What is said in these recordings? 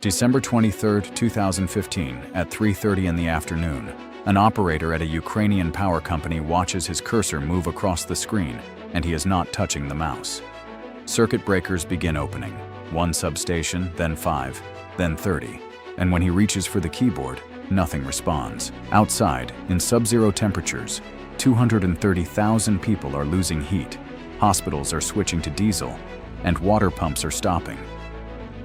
December 23, 2015, at 3:30 in the afternoon, an operator at a Ukrainian power company watches his cursor move across the screen, and he is not touching the mouse. Circuit breakers begin opening, 1 substation, then 5, then 30, and when he reaches for the keyboard, nothing responds. Outside, in sub-zero temperatures, 230,000 people are losing heat, hospitals are switching to diesel, and water pumps are stopping.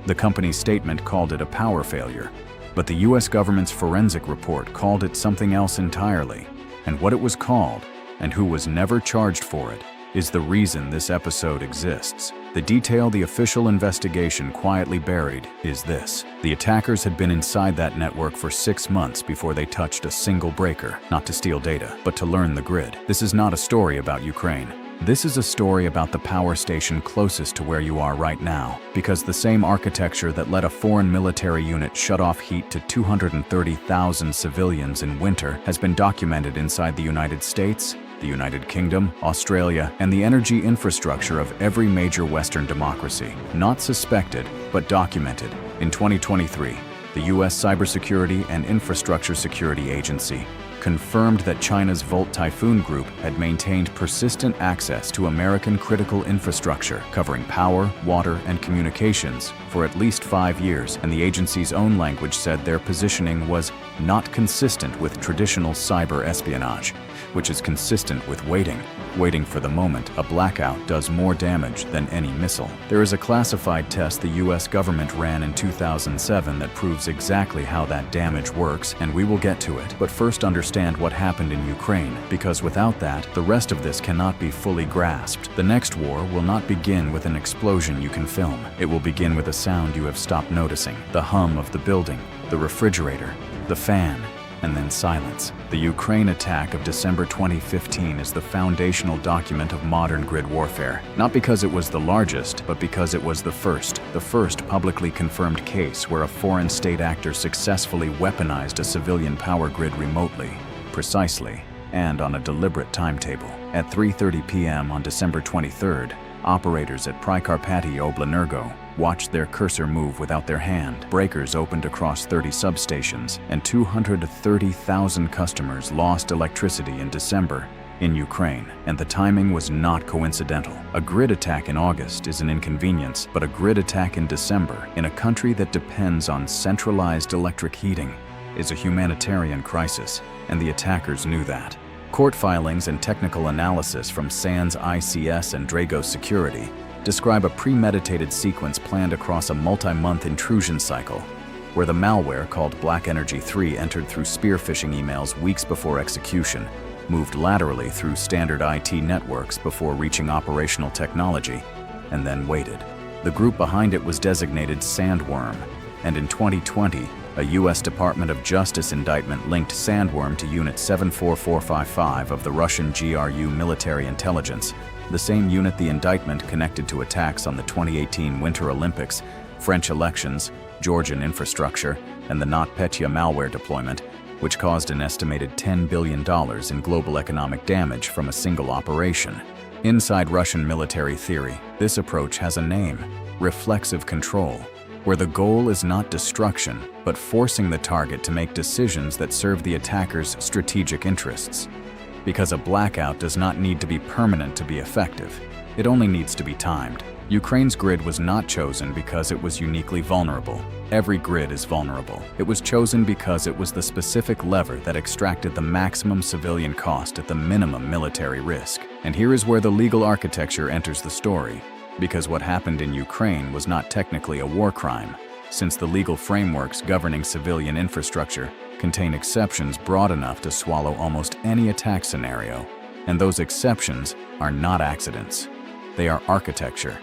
The company's statement called it a power failure, but the US government's forensic report called it something else entirely. And what it was called, and who was never charged for it, is the reason this episode exists. The detail the official investigation quietly buried is this: the attackers had been inside that network for 6 months before they touched a single breaker, not to steal data, but to learn the grid. This is not a story about Ukraine. This is a story about the power station closest to where you are right now, because the same architecture that let a foreign military unit shut off heat to 230,000 civilians in winter has been documented inside the United States, the United Kingdom, Australia, and the energy infrastructure of every major Western democracy. Not suspected, but documented. In 2023, the US Cybersecurity and Infrastructure Security Agency confirmed that China's Volt Typhoon group had maintained persistent access to American critical infrastructure covering power, water, and communications for at least 5 years, and the agency's own language said their positioning was not consistent with traditional cyber espionage, which is consistent with waiting for the moment a blackout does more damage than any missile. There is a classified test the US government ran in 2007 that proves exactly how that damage works, and we will get to it. But first, understand what happened in Ukraine, because without that, the rest of this cannot be fully grasped. The next war will not begin with an explosion you can film. It will begin with a sound you have stopped noticing, the hum of the building, the refrigerator, the fan, and then silence. The Ukraine attack of December 2015 is the foundational document of modern grid warfare, not because it was the largest, but because it was the first publicly confirmed case where a foreign state actor successfully weaponized a civilian power grid remotely, precisely, and on a deliberate timetable. At 3:30 p.m. on December 23rd, operators at Prikarpaty Oblenergo watched their cursor move without their hand. Breakers opened across 30 substations, and 230,000 customers lost electricity in December in Ukraine, and the timing was not coincidental. A grid attack in August is an inconvenience, but a grid attack in December, in a country that depends on centralized electric heating, is a humanitarian crisis, and the attackers knew that. Court filings and technical analysis from SANS ICS and Dragos Security describe a premeditated sequence planned across a multi-month intrusion cycle, where the malware called BlackEnergy 3 entered through spear phishing emails weeks before execution, moved laterally through standard IT networks before reaching operational technology, and then waited. The group behind it was designated Sandworm, and in 2020, a US Department of Justice indictment linked Sandworm to Unit 74455 of the Russian GRU military intelligence, the same unit the indictment connected to attacks on the 2018 Winter Olympics, French elections, Georgian infrastructure, and the NotPetya malware deployment, which caused an estimated $10 billion in global economic damage from a single operation. Inside Russian military theory, this approach has a name: reflexive control, where the goal is not destruction, but forcing the target to make decisions that serve the attacker's strategic interests. Because a blackout does not need to be permanent to be effective. It only needs to be timed. Ukraine's grid was not chosen because it was uniquely vulnerable. Every grid is vulnerable. It was chosen because it was the specific lever that extracted the maximum civilian cost at the minimum military risk. And here is where the legal architecture enters the story. Because what happened in Ukraine was not technically a war crime, since the legal frameworks governing civilian infrastructure contain exceptions broad enough to swallow almost any attack scenario, and those exceptions are not accidents. They are architecture.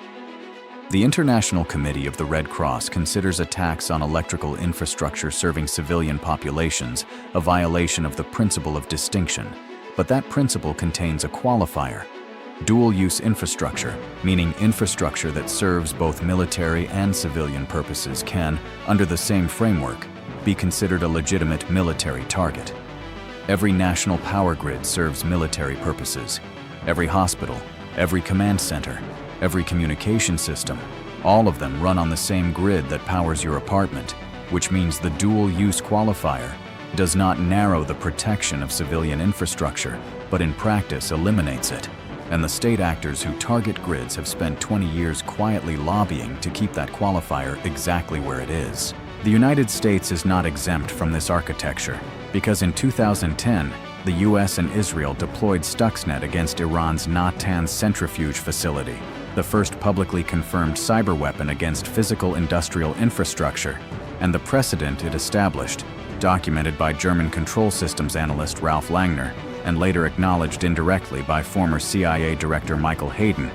The International Committee of the Red Cross considers attacks on electrical infrastructure serving civilian populations a violation of the principle of distinction, but that principle contains a qualifier: dual-use infrastructure, meaning infrastructure that serves both military and civilian purposes can, under the same framework, be considered a legitimate military target. Every national power grid serves military purposes. Every hospital, every command center, every communication system, All of them run on the same grid that powers your apartment, which means the dual-use qualifier does not narrow the protection of civilian infrastructure, but in practice eliminates it. And the state actors who target grids have spent 20 years quietly lobbying to keep that qualifier exactly where it is. The United States is not exempt from this architecture, because in 2010, the US and Israel deployed Stuxnet against Iran's Natanz centrifuge facility, the first publicly confirmed cyber weapon against physical industrial infrastructure, and the precedent it established, documented by German control systems analyst Ralph Langner, and later acknowledged indirectly by former CIA Director Michael Hayden,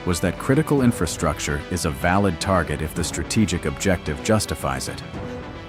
was that critical infrastructure is a valid target if the strategic objective justifies it.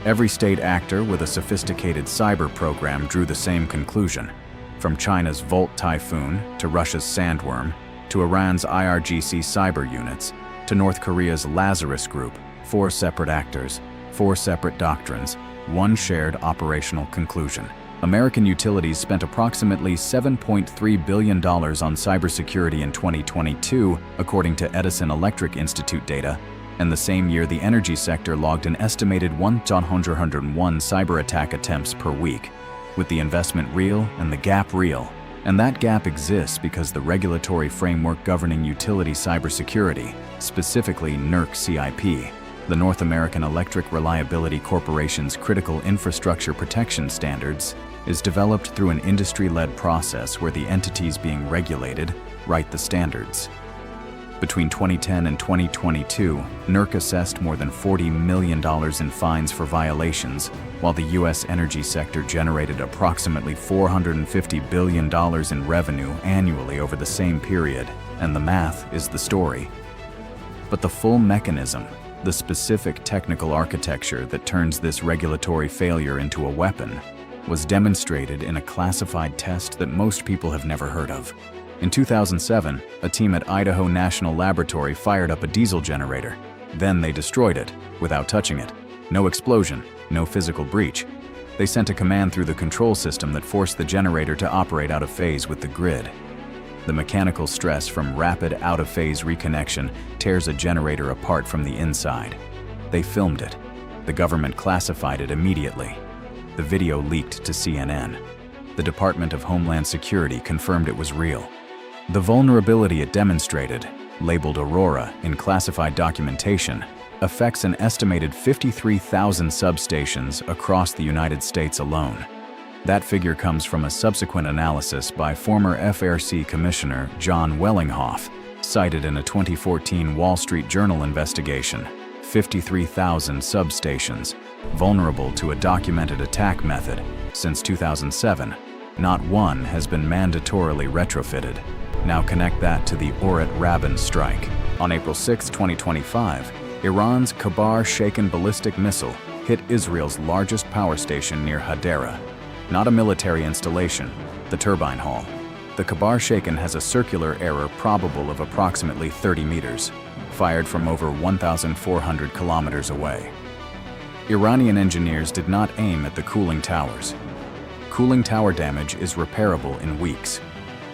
Every state actor with a sophisticated cyber program drew the same conclusion, from China's Volt Typhoon to Russia's Sandworm, to Iran's IRGC cyber units, to North Korea's Lazarus Group. 4 separate actors, 4 separate doctrines, one shared operational conclusion. American utilities spent approximately $7.3 billion on cybersecurity in 2022, according to Edison Electric Institute data, and the same year the energy sector logged an estimated 101 cyber attack attempts per week, with the investment real and the gap real. And that gap exists because the regulatory framework governing utility cybersecurity, specifically NERC-CIP, the North American Electric Reliability Corporation's Critical Infrastructure Protection Standards, is developed through an industry-led process where the entities being regulated write the standards. Between 2010 and 2022, NERC assessed more than $40 million in fines for violations, while the U.S. energy sector generated approximately $450 billion in revenue annually over the same period, and the math is the story. But the full mechanism, the specific technical architecture that turns this regulatory failure into a weapon, was demonstrated in a classified test that most people have never heard of. In 2007, a team at Idaho National Laboratory fired up a diesel generator. Then they destroyed it, without touching it. No explosion, no physical breach. They sent a command through the control system that forced the generator to operate out of phase with the grid. The mechanical stress from rapid out-of-phase reconnection tears a generator apart from the inside. They filmed it. The government classified it immediately. The video leaked to CNN. The Department of Homeland Security confirmed it was real. The vulnerability it demonstrated, labeled Aurora in classified documentation, affects an estimated 53,000 substations across the United States alone. That figure comes from a subsequent analysis by former FRC Commissioner John Wellinghoff, cited in a 2014 Wall Street Journal investigation. 53,000 substations, vulnerable to a documented attack method. Since 2007, not one has been mandatorily retrofitted. Now connect that to the Oret Rabin strike. On April 6, 2025, Iran's Kabar-Shaken ballistic missile hit Israel's largest power station near Hadera. Not a military installation, the turbine hall. The Kabar-Shaken has a circular error probable of approximately 30 meters, fired from over 1,400 kilometers away. Iranian engineers did not aim at the cooling towers. Cooling tower damage is repairable in weeks.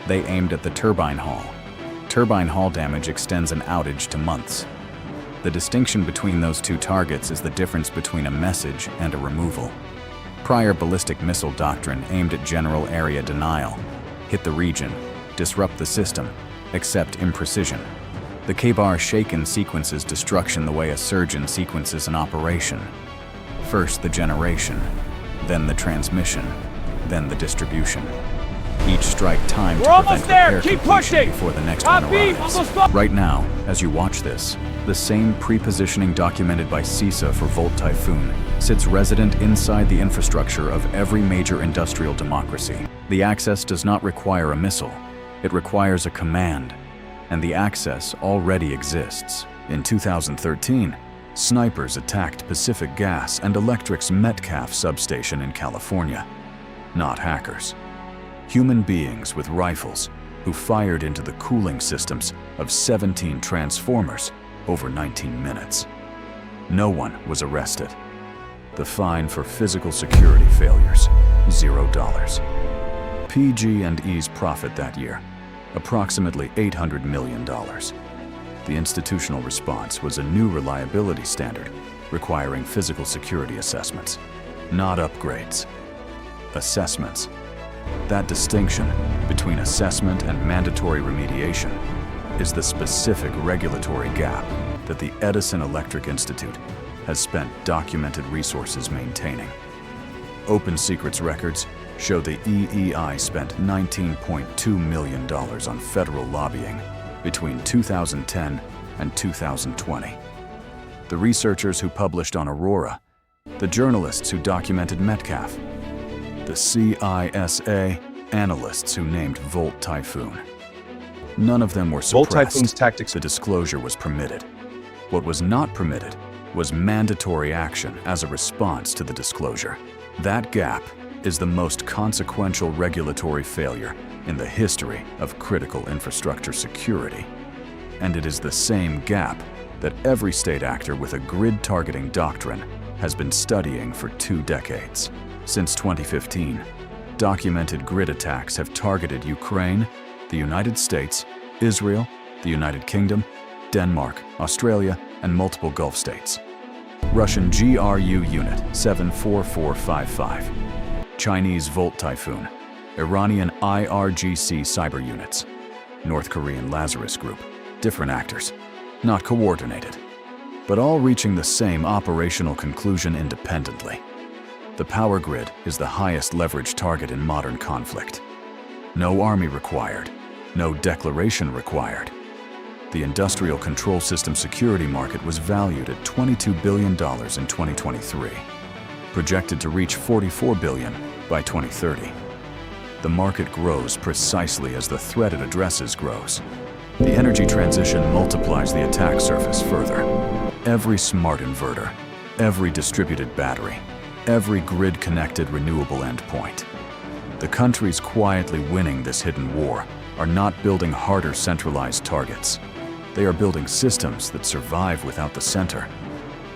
They aimed at the turbine hall. Turbine hall damage extends an outage to months. The distinction between those two targets is the difference between a message and a removal. Prior ballistic missile doctrine aimed at general area denial, hit the region, disrupt the system, except imprecision. The Kabar-Shaken sequences destruction the way a surgeon sequences an operation. First the generation, then the transmission, then the distribution. Each strike timed to prevent repair completion before the next one arrives. Right now, as you watch this, the same pre-positioning documented by CISA for Volt Typhoon sits resident inside the infrastructure of every major industrial democracy. The access does not require a missile. It requires a command, and the access already exists. In 2013, snipers attacked Pacific Gas and Electric's Metcalf substation in California. Not hackers. Human beings with rifles who fired into the cooling systems of 17 transformers over 19 minutes. No one was arrested. The fine for physical security failures, $0. PG&E's profit that year, approximately $800 million. The institutional response was a new reliability standard requiring physical security assessments, not upgrades. Assessments. That distinction between assessment and mandatory remediation is the specific regulatory gap that the Edison Electric Institute has spent documented resources maintaining. Open Secrets records show the EEI spent $19.2 million on federal lobbying between 2010 and 2020. The researchers who published on Aurora, the journalists who documented Metcalf, the CISA analysts who named Volt Typhoon. None of them were suppressed. Volt Typhoon's tactics. The disclosure was permitted. What was not permitted was mandatory action as a response to the disclosure. That gap is the most consequential regulatory failure in the history of critical infrastructure security. And it is the same gap that every state actor with a grid targeting doctrine has been studying for 2 decades. Since 2015, documented grid attacks have targeted Ukraine, the United States, Israel, the United Kingdom, Denmark, Australia, and multiple Gulf states. Russian GRU Unit 74455, Chinese Volt Typhoon, Iranian IRGC cyber units, North Korean Lazarus Group, different actors, not coordinated, but all reaching the same operational conclusion independently. The power grid is the highest leverage target in modern conflict. No army required, no declaration required. The industrial control system security market was valued at $22 billion in 2023, projected to reach $44 billion by 2030. The market grows precisely as the threat it addresses grows. The energy transition multiplies the attack surface further. Every smart inverter, every distributed battery, every grid-connected renewable endpoint. The countries quietly winning this hidden war are not building harder centralized targets. They are building systems that survive without the center.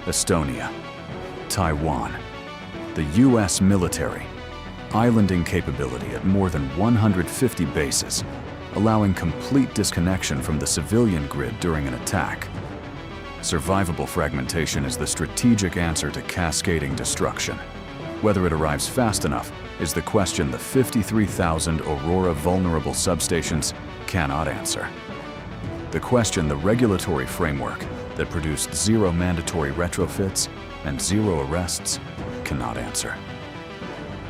Estonia, Taiwan, the US military, islanding capability at more than 150 bases, allowing complete disconnection from the civilian grid during an attack. Survivable fragmentation is the strategic answer to cascading destruction. Whether it arrives fast enough is the question the 53,000 Aurora vulnerable substations cannot answer. The question the regulatory framework that produced 0 mandatory retrofits and 0 arrests cannot answer.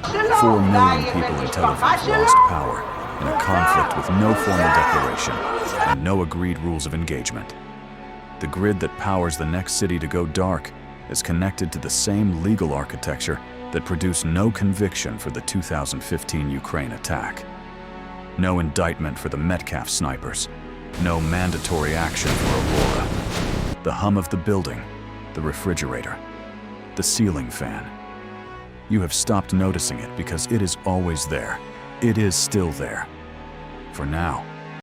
4 million people in Tel Aviv lost power in a conflict with no formal declaration and no agreed rules of engagement. The grid that powers the next city to go dark is connected to the same legal architecture that produced no conviction for the 2015 Ukraine attack. No indictment for the Metcalf snipers. No mandatory action for Aurora. The hum of the building, the refrigerator, the ceiling fan. You have stopped noticing it because it is always there. It is still there. For now.